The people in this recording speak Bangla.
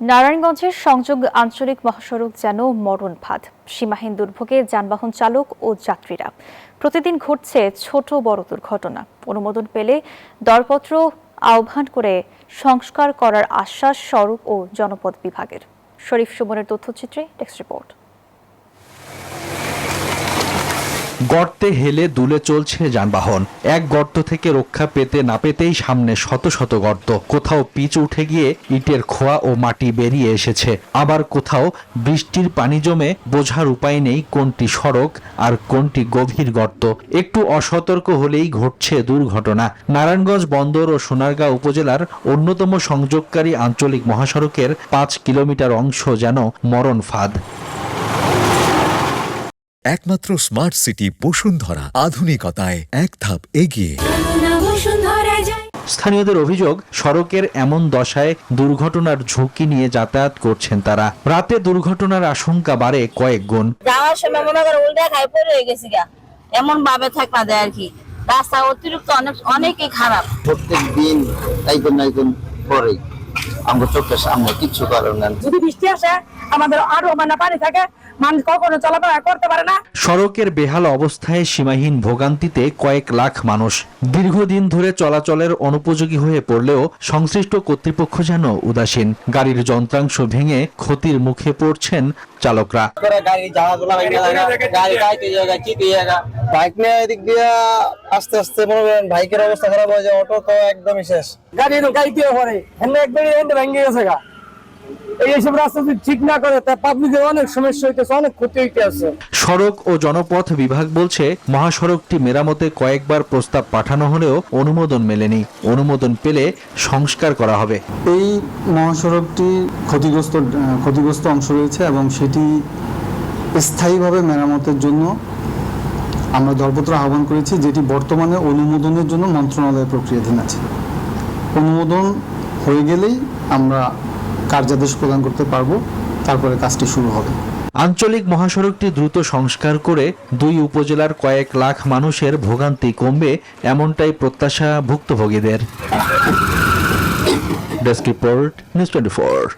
নারায়ণগঞ্জের সংযোগ আঞ্চলিক মহাসড়ক যেন মরণ ফাঁদ। সীমাহীন দুর্ভোগে যানবাহন চালক ও যাত্রীরা। প্রতিদিন ঘটছে ছোট বড় দুর্ঘটনা। অনুমোদন পেলে দরপত্র আহ্বান করে সংস্কার করার আশ্বাস সড়ক ও জনপথ বিভাগের। শরীফ সুমনের তথ্যচিত্রে ডেস্ক রিপোর্ট। গর্তে হেলে দুলে চলছে যানবাহন। এক গর্ত থেকে রক্ষা পেতে না পেতেই সামনে শত শত গর্ত। কোথাও পিচ উঠে গিয়ে ইটের খোয়া ও মাটি বেরিয়ে এসেছে, আবার কোথাও বৃষ্টির পানি জমে বোঝার উপায় নেই কোনটি সড়ক আর কোনটি গভীর গর্ত। একটু অসতর্ক হলেই ঘটছে দুর্ঘটনা। নারায়ণগঞ্জ বন্দর ও সোনারগাঁও উপজেলার অন্যতম সংযোগকারী আঞ্চলিক মহাসড়কের ৫ কিলোমিটার অংশ যেন মরণ ফাঁদ। একমাত্র স্মার্ট সিটি বসুন্ধরা, আধুনিকতায় এক ধাপ এগিয়ে। স্থানীয়দের অভিযোগ, সড়কের এমন দশায় দুর্ঘটনার ঝুঁকি নিয়ে যাতায়াত করছেন তারা। রাতে দুর্ঘটনার আশঙ্কা বাড়ে কয়েক গুণ। যাওয়ার সময় মনে করে উল্টা খাই পড়ে গেছি গা, এমন ভাবে থাকা যায় আর কি। রাস্তা অতিরিক্ত অনেকই খারাপ। প্রত্যেক দিন পরে আমরা চোখের সামনে কিছু করার না। যদি বৃষ্টি আসে আমাদের আরো পানি থাকে, মানুষ কখনো চলাফেরা করতে পারে না। সড়কের বেহাল অবস্থায় সীমাহীন ভোগান্তিতে কয়েক লাখ মানুষ। দীর্ঘদিন ধরে চলাচলের অনুপযোগী হয়ে পড়লেও সংশ্লিষ্ট কর্তৃপক্ষ যেন উদাসীন। গাড়ির যন্ত্রাংশ ভেঙে ক্ষতির মুখে পড়ছেন চালকরা। বাইক নিয়ে এদিক দিয়ে আস্তে আস্তে মনে করেন বাইকের অবস্থা খারাপ হয়ে যায়, অটো তো একদমই শেষ। গাড়িতে পরে ভেঙে গেছে গা। এইসব রাস্তা যদি ঠিক না করে তা পাবলিকের অনেক সমস্যা হইতেছে, অনেক ক্ষতি হইতেছে। সড়ক ও জনপথ বিভাগ বলছে, মহাসড়কটি মেরামতে কয়েকবার প্রস্তাব পাঠানো হলেও অনুমোদন মেলেনি। অনুমোদন পেলে সংস্কার করা হবে। এই মহাসড়কটি ক্ষতিগ্রস্ত অংশ রয়েছে এবং সেটি স্থায়ীভাবে মেরামতের জন্য আমরা দরপত্র আহ্বান করেছি, যেটি বর্তমানে অনুমোদনের জন্য মন্ত্রণালয়ের প্রক্রিয়াধীন আছে। অনুমোদন হয়ে গেলেই আমরা কার্যাদেশ প্রদান করতে পারবো, তারপরে কাজটি শুরু হবে। আঞ্চলিক মহাসড়কটি দ্রুত সংস্কার করে দুই উপজেলার কয়েক লাখ মানুষের ভোগান্তি কমবে, এমনটাই প্রত্যাশা ভুক্তভোগীদের। Desk report, news 24।